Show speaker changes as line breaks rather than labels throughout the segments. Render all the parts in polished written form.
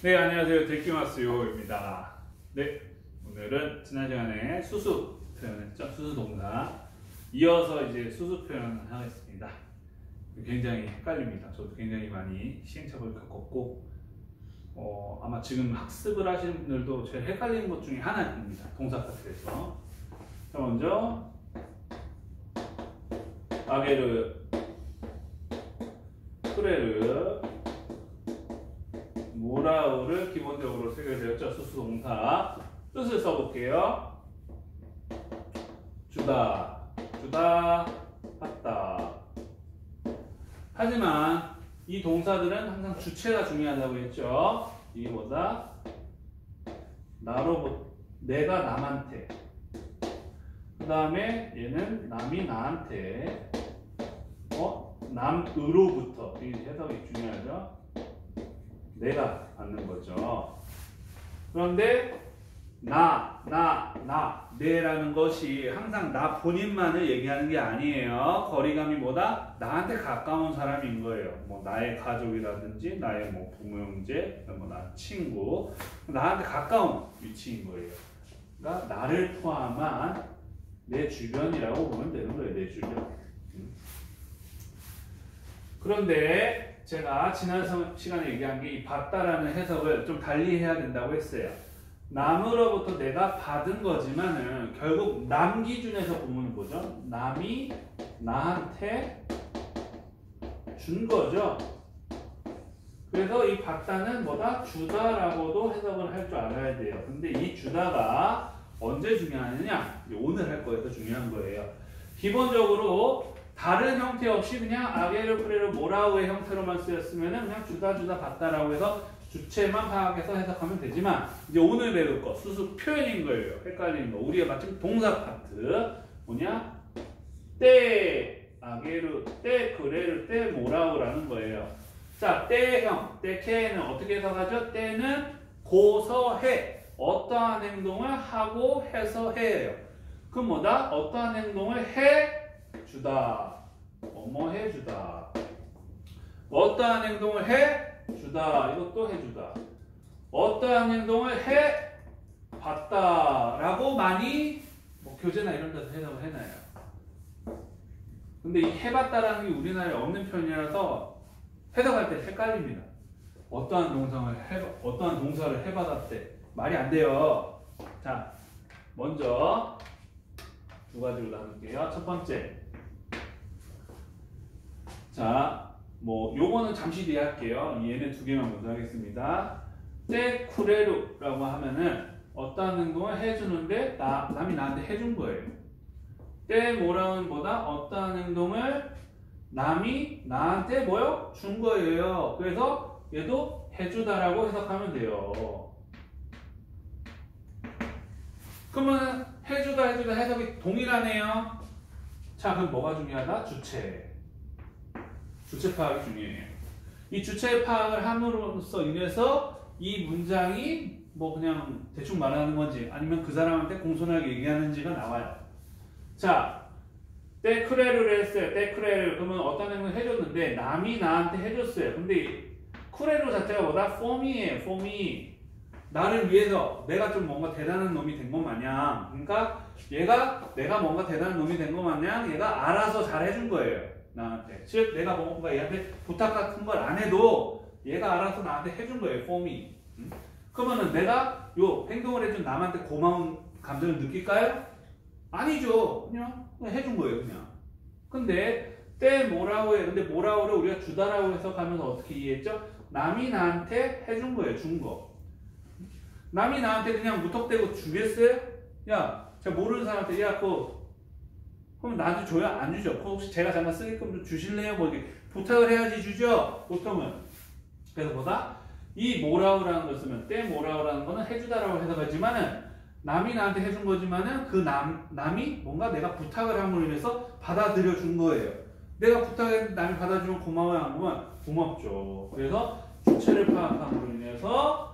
네, 안녕하세요. 데키마스요입니다. 네, 오늘은 지난 시간에 수수 표현했죠? 수수 동사. 이어서 이제 수수 표현을 하겠습니다. 굉장히 헷갈립니다. 저도 굉장히 많이 시행착오를 겪었고, 아마 지금 학습을 하시는 분들도 제일 헷갈리는 것 중에 하나입니다. 동사 파트에서. 자, 먼저, 아게르, 크레르, 모라우를 기본적으로 쓰게 되었죠. 수수동사. 뜻을 써볼게요. 주다, 주다, 받다. 하지만 이 동사들은 항상 주체가 중요하다고 했죠. 이보다 나로부터, 내가 남한테. 그 다음에 얘는 남이 나한테. 남으로부터. 이 해석이 중요하죠. 내가 받는 거죠. 그런데 내라는 것이 항상 나 본인만을 얘기하는 게 아니에요. 거리감이 뭐다? 나한테 가까운 사람인 거예요. 뭐 나의 가족이라든지 나의 뭐 부모 형제, 뭐 나 친구, 나한테 가까운 위치인 거예요. 그러니까 나를 포함한 내 주변이라고 보면 되는 거예요. 내 주변. 그런데 제가 지난 시간에 얘기한 게 이 받다라는 해석을 좀 달리 해야 된다고 했어요. 남으로부터 내가 받은 거지만은 결국 남 기준에서 보면 뭐죠? 남이 나한테 준 거죠. 그래서 이 받다는 뭐다? 주다라고도 해석을 할 줄 알아야 돼요. 근데 이 주다가 언제 중요하느냐? 오늘 할 거에서 중요한 거예요. 기본적으로 다른 형태 없이 그냥 아게르, 크레르, 모라우의 형태로만 쓰였으면 그냥 주다, 받다라고 해서 주체만 파악해서 해석하면 되지만 이제 오늘 배울 거 수수 표현인 거예요. 헷갈리는 거. 우리가 마침 동사 파트 뭐냐? 때 아게르, 때 크레르, 때 모라우라는 거예요. 자, 때형, 때케는 어떻게 해석하죠? 때는 고서해. 어떠한 행동을 하고 해서 해요. 그럼 뭐다? 어떠한 행동을 해 주다. 뭐뭐 해주다. 어떠한 행동을 해 주다. 이것도 해주다. 어떠한 행동을 해 봤다. 라고 많이 뭐 교재나 이런 데서 해석을 해놔요. 근데 이 해봤다라는 게 우리나라에 없는 표현이라서 해석할 때 헷갈립니다. 어떠한 동사를 해받았대. 말이 안 돼요. 자, 먼저 두 가지로 나눌게요. 첫 번째. 자, 뭐 요거는 잠시 뒤에 할게요. 얘네 두 개만 먼저 하겠습니다. 때 쿠레루라고 하면은 어떠한 행동을 해주는데 남이 나한테 해준 거예요. 때 모라는 뭐다? 어떠한 행동을 남이 나한테 뭐요? 준 거예요. 그래서 얘도 해주다라고 해석하면 돼요. 그러면 해주다 해석이 동일하네요. 자, 그럼 뭐가 중요하다? 주체 파악이 중요해요. 이 주체 파악을 함으로써 인해서 이 문장이 뭐 그냥 대충 말하는 건지 아니면 그 사람한테 공손하게 얘기하는지가 나와요. 자, 때 크레루를 했어요. 때 크레루. 그러면 어떤 행동을 해줬는데 남이 나한테 해줬어요. 근데 크레루 자체가 뭐다? form이에요. form이. 나를 위해서 내가 좀 뭔가 대단한 놈이 된 것 마냥, 그러니까 내가 뭔가 대단한 놈이 된 것 마냥 얘가 알아서 잘 해준 거예요. 나한테. 즉 내가 뭔가 얘한테 부탁 같은 걸 안 해도 얘가 알아서 나한테 해준 거예요. 폼이. 그러면은 내가 요 행동을 해준 남한테 고마운 감정을 느낄까요? 아니죠. 그냥 해준 거예요. 그냥. 근데 때 모라우에, 근데 모라우를 우리가 주다라고 해석하면서 어떻게 이해했죠? 남이 나한테 해준 거예요. 준 거. 남이 나한테 그냥 무턱대고 주겠어요? 야, 제가 모르는 사람한테 야, 그럼 나도 줘요? 안 주죠? 혹시 제가 잠깐 쓰게끔 좀 주실래요? 뭐 이렇게 부탁을 해야지 주죠? 보통은. 그래서 뭐다? 이 모라우라는 걸 쓰면 때 모라우라는 거는 해주다라고 해석하지만은 남이 나한테 해준 거지만은 그 남이 뭔가 내가 부탁을 함으로 인해서 받아들여 준 거예요. 내가 부탁했는데 남이 받아주면 고마워요? 안 고마워요? 고맙죠. 그래서 주체를 파악함으로 인해서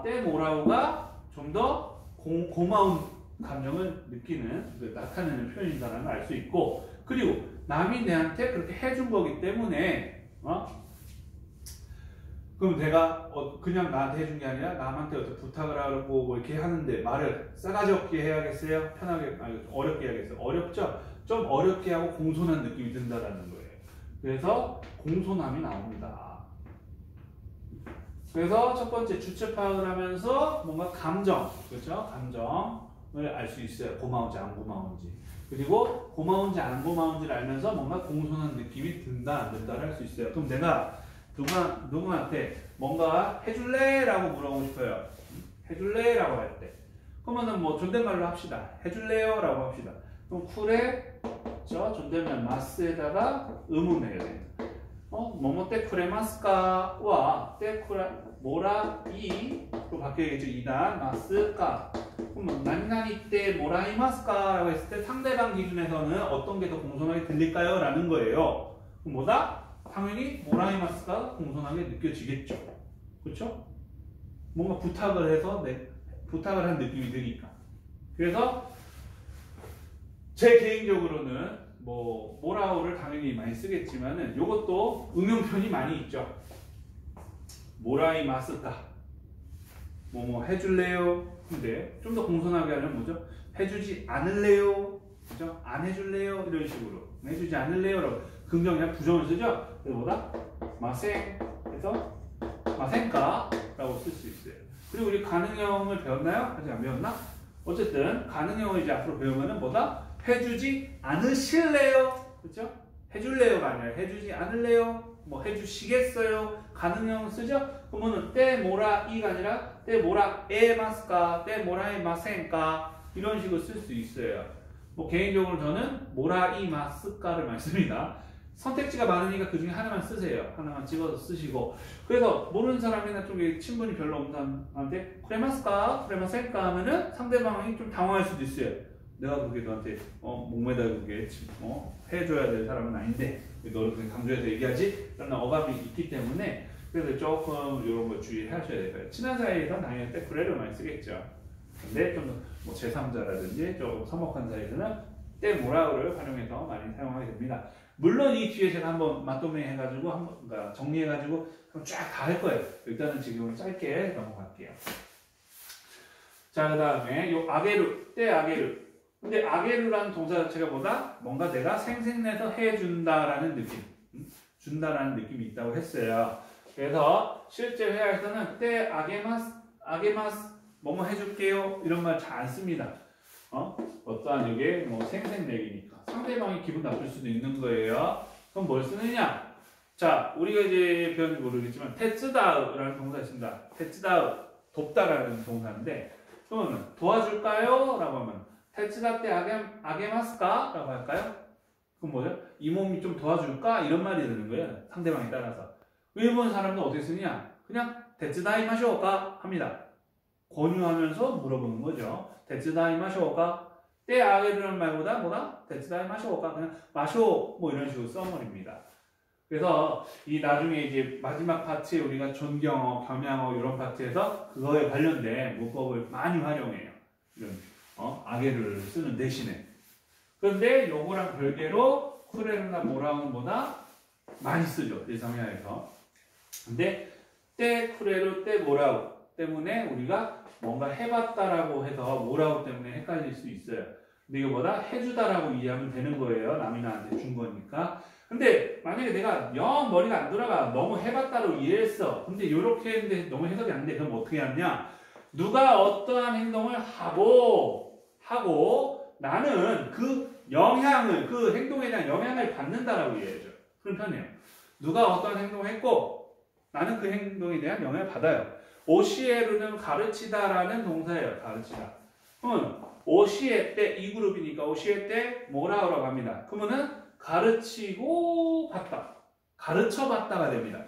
때 모라우가 좀 더 고마운 감정을 느끼는, 나타내는 표현이다라는 걸 알 수 있고, 그리고 남이 내한테 그렇게 해준 거기 때문에 그럼 내가 그냥 나한테 해준 게 아니라 남한테 어떻게 부탁을 하고 뭐 이렇게 하는데 말을 싸가지 없게 해야겠어요? 편하게, 아니, 어렵게 해야겠어요? 어렵죠? 좀 어렵게 하고 공손한 느낌이 든다라는 거예요. 그래서 공손함이 나옵니다. 그래서 첫 번째 주체 파악을 하면서 뭔가 감정, 그렇죠? 감정을 알 수 있어요. 고마운지 안 고마운지. 그리고 고마운지 안 고마운지를 알면서 뭔가 공손한 느낌이 든다 안 든다를 할 수 있어요. 그럼 내가 누구한테 뭔가 해줄래? 라고 물어보고 싶어요. 해줄래? 라고 할 때. 그러면은 뭐 존댓말로 합시다. 해줄래요? 라고 합시다. 그럼 쿨에 존댓말 마스에다가 의문해야 돼요. 뭐뭐 때 쿠레마스카와 때 뭐라 이로 바뀌어야겠죠. 2단 마스카. 그럼 난나니 때 뭐라이마스카 라고 했을 때 상대방 기준에서는 어떤 게 더 공손하게 들릴까요? 라는 거예요. 그럼 뭐다? 당연히 모라이마스가 공손하게 느껴지겠죠. 그렇죠? 뭔가 부탁을 해서 부탁을 한 느낌이 드니까. 그래서 제 개인적으로는 뭐 모라오를 당연히 많이 쓰겠지만은 이것도 응용편이 많이 있죠. 모라이마스까 뭐 해줄래요? 근데 좀 더 공손하게 하면 뭐죠? 해주지 않을래요? 그죠? 안 해줄래요? 이런 식으로 해주지 않을래요라고 긍정이나 부정을 쓰죠. 그래서 뭐다? 마생 해서 마생가 라고 쓸 수 있어요. 그리고 우리 가능형을 배웠나요? 아직 안 배웠나? 어쨌든 가능형을 이제 앞으로 배우면은 뭐다? 해주지 않으실래요? 그렇죠? 해줄래요가 아니라 해주지 않을래요? 뭐 해주시겠어요? 가능형 쓰죠? 그러면은 때 뭐라 이가 아니라 때 뭐라 에마스까 때 뭐라 에마생까 이런 식으로 쓸 수 있어요. 뭐 개인적으로 저는 뭐라 이마스까를 많이 씁니다. 선택지가 많으니까 그 중에 하나만 쓰세요. 하나만 찍어서 쓰시고. 그래서 모르는 사람이나 좀 친분이 별로 없는 사람한테 그레마스까 그레마셀까 하면은 상대방이 좀 당황할 수도 있어요. 내가 그렇게 너한테 목매달게 해줘야 될 사람은 아닌데 왜 너를 그렇게 강조해서 얘기하지? 라는 어감이 있기 때문에 그래서 조금 이런 거 주의하셔야 돼요. 친한 사이에서는 당연히 때쿠레를 많이 쓰겠죠. 근데 좀 뭐 제3자라든지 조금 서먹한 사이에서는 때 뭐라고를 활용해서 많이 사용하게 됩니다. 물론 이 뒤에 제가 한번 맛도매 해가지고 그러니까 정리해가지고 쫙 다 할 거예요. 일단은 지금은 짧게 넘어갈게요. 자, 그 다음에 요 아게루, 때 아게루. 근데 아게루라는 동사 자체가 뭐다? 뭔가 내가 생색내서 해준다라는 느낌, 준다라는 느낌이 있다고 했어요. 그래서 실제 회화에서는 때 아게마스 뭐뭐 해줄게요 이런 말 잘 안 씁니다. 어떠한 이게 뭐 생색내기니까 상대방이 기분 나쁠 수도 있는 거예요. 그럼 뭘 쓰느냐? 자, 우리가 이제 배웠는지 모르겠지만 테츠다우라는 동사 있습니다. 테츠다우, 돕다라는 동사인데 그러면 도와줄까요? 라고 하면 테츠다 때 아게마스까? 라고 할까요? 그럼 뭐죠? 이 몸이 좀 도와줄까? 이런 말이 되는 거예요. 상대방에 따라서. 일본 사람도 어떻게 쓰느냐? 그냥 데츠다이마쇼까? 합니다. 권유하면서 물어보는 거죠. 데츠다이마쇼까? 때 아게르는 말보다 뭐다? 데츠다이마쇼까? 그냥 마쇼 뭐 이런 식으로 써버립니다. 그래서 이 나중에 이제 마지막 파트에 우리가 존경어, 겸양어 이런 파트에서 그거에 관련된 문법을 많이 활용해요. 이런 아게르를 쓰는 대신에. 그런데 요거랑 별개로 쿠레르나 모라우는 보다 많이 쓰죠. 일상회화에서. 근데 때 쿠레르, 때 모라우 때문에 우리가 뭔가 해봤다라고 해서 모라우 때문에 헷갈릴 수 있어요. 근데 이거보다 해주다라고 이해하면 되는 거예요. 남이 나한테 준 거니까. 근데 만약에 내가 영 머리가 안 돌아가 너무 해봤다로 이해했어. 근데 이렇게 했는데 너무 해석이 안 돼. 그럼 어떻게 하냐? 누가 어떠한 행동을 하고 나는 그 영향을 그 행동에 대한 영향을 받는다라고 이해해줘. 그런 편이에요. 누가 어떠한 행동을 했고 나는 그 행동에 대한 영향을 받아요. 오시에르는 가르치다라는 동사예요. 가르치다. 그러면 오시에 때 이 그룹이니까 오시에 때 뭐라고 합니다. 그러면은 가르치고 받다. 가르쳐 받다가 됩니다.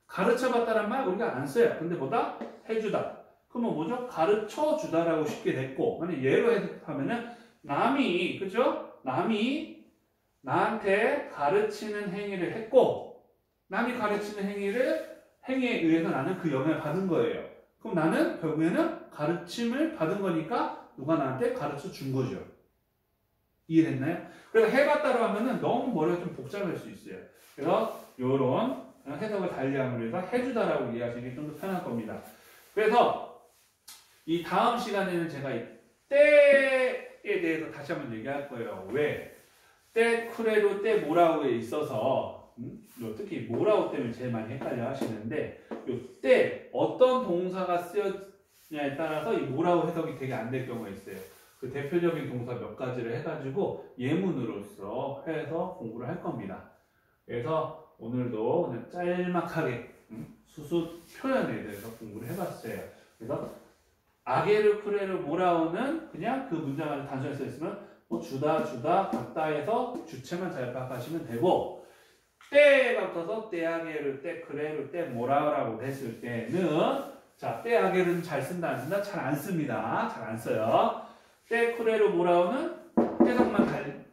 가르쳐 받다란 말 우리가 안 써요. 근데 뭐다? 해주다. 그러면 뭐죠? 가르쳐 주다라고 쉽게 됐고, 만약 예로 해석하면은 남이 그죠? 남이 나한테 가르치는 행위를 했고, 남이 가르치는 행위에 의해서 나는 그 영향을 받은 거예요. 그럼 나는 결국에는 가르침을 받은 거니까 누가 나한테 가르쳐 준 거죠. 이해됐나요? 그래서 해봤다고 하면은 너무 머리가 좀 복잡할 수 있어요. 그래서 이런 해석을 달리함으로 해서 해주다라고 이해하시는 게 좀 더 편할 겁니다. 그래서 이 다음 시간에는 제가 이 때에 대해서 다시 한번 얘기할 거예요. 왜? 때 쿠레로 때 모라우에 있어서 특히 모라우 때문에 제일 많이 헷갈려 하시는데 이 때 어떤 동사가 쓰였냐에 따라서 이 모라우 해석이 되게 안 될 경우가 있어요. 그 대표적인 동사 몇 가지를 해가지고 예문으로서 해서 공부를 할 겁니다. 그래서 오늘도 그냥 짤막하게 수수 표현에 대해서 공부를 해봤어요. 그래서 아게르 쿠레르 모라우는 그냥 그 문장 안에 단순히 써있으면 뭐 주다 갖다에서 주체만 잘 파악하시면 되고 때가 붙어서 때아게르 때 쿠레르 때 모라우라고 됐을 때는 자 때아게르는 잘 쓴다 안 쓴다? 잘 안 씁니다. 잘 안 써요. 때 쿠레르 모라우는 해석만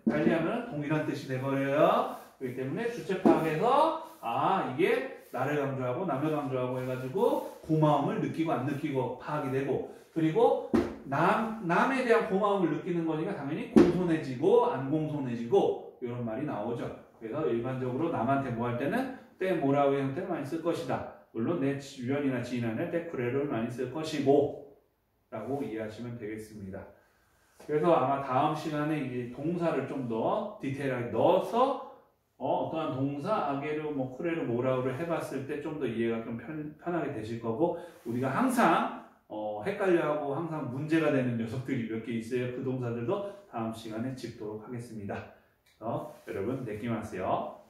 달리하면 동일한 뜻이 돼버려요. 그렇기 때문에 주체 파악해서 이게 나를 강조하고 남을 강조하고 해가지고 고마움을 느끼고 안 느끼고 파악이 되고 그리고 남에 대한 고마움을 느끼는 거니까 당연히 공손해지고 안 공손해지고 이런 말이 나오죠. 그래서 일반적으로 남한테 뭐 할 때는 때 모라우의 형태를 많이 쓸 것이다. 물론 내 주변이나 지인 안에 때 쿠레르를 많이 쓸 것이고 라고 이해하시면 되겠습니다. 그래서 아마 다음 시간에 이제 동사를 좀 더 디테일하게 넣어서 어떠한 동사, 아게르, 뭐 쿠레르, 모라우를 해봤을 때 좀 더 이해가 좀 편하게 되실 거고 우리가 항상 헷갈려하고 항상 문제가 되는 녀석들이 몇 개 있어요. 그 동사들도 다음 시간에 짚도록 하겠습니다. 여러분 내끼마세요.